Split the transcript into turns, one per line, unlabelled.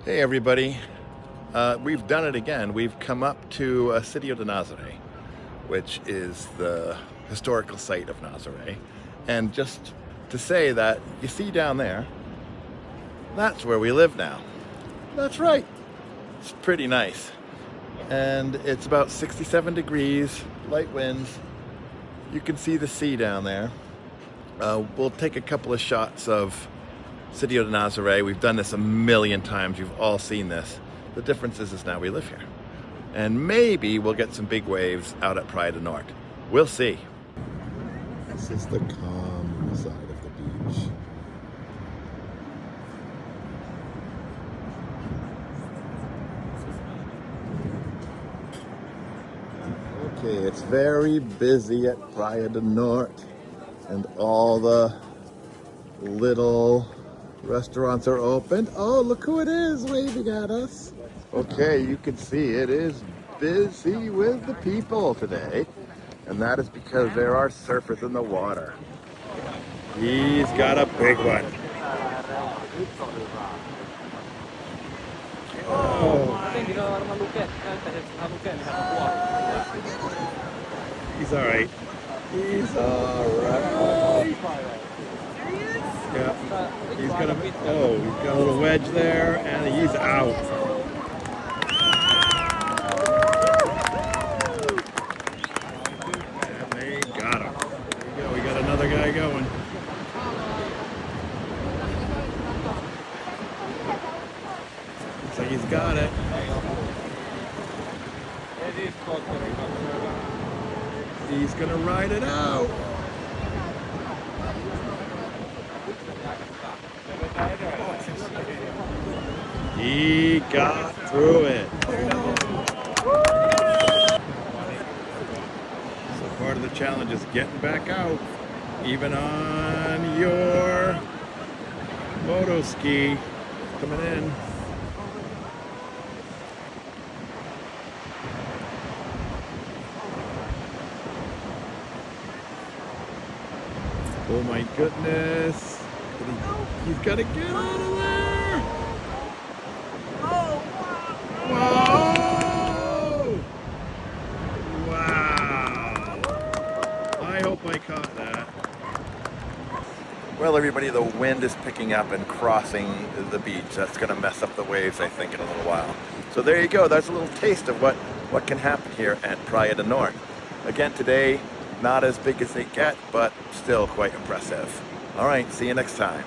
Hey everybody, we've done it again. We've come up to Sitio de Nazaré, which is the historical site of Nazaré. And just to say that, you see down there, that's where we live now. That's right. It's pretty nice. And it's about 67 degrees, light winds. You can see the sea down there. We'll take a couple of shots of Sitio de Nazaré. We've done this a million times. You've all seen this. The difference is now we live here. And maybe we'll get some big waves out at Praia do Norte. We'll see. This is the calm side of the beach. Okay, it's very busy at Praia do Norte, and all the little restaurants are open. Oh, look who it is waving at us. Okay, you can see it is busy with the people today. And that is because there are surfers in the water. He's got a big one. Oh. He's all right. He's all right. Yeah, he's got a little wedge there, and he's out. And they got him. There you go. We got another guy going. Looks like he's got it. He's gonna ride it out. He got through it. So part of the challenge is getting back out, even on your moto ski coming in. Oh my goodness. He's got to get out of there. Whoa! Wow! I hope I caught that. Well, everybody, the wind is picking up and crossing the beach. That's going to mess up the waves, I think, in a little while. So there you go. That's a little taste of what can happen here at Praia do Norte. Again, today, not as big as they get, but still quite impressive. All right, see you next time.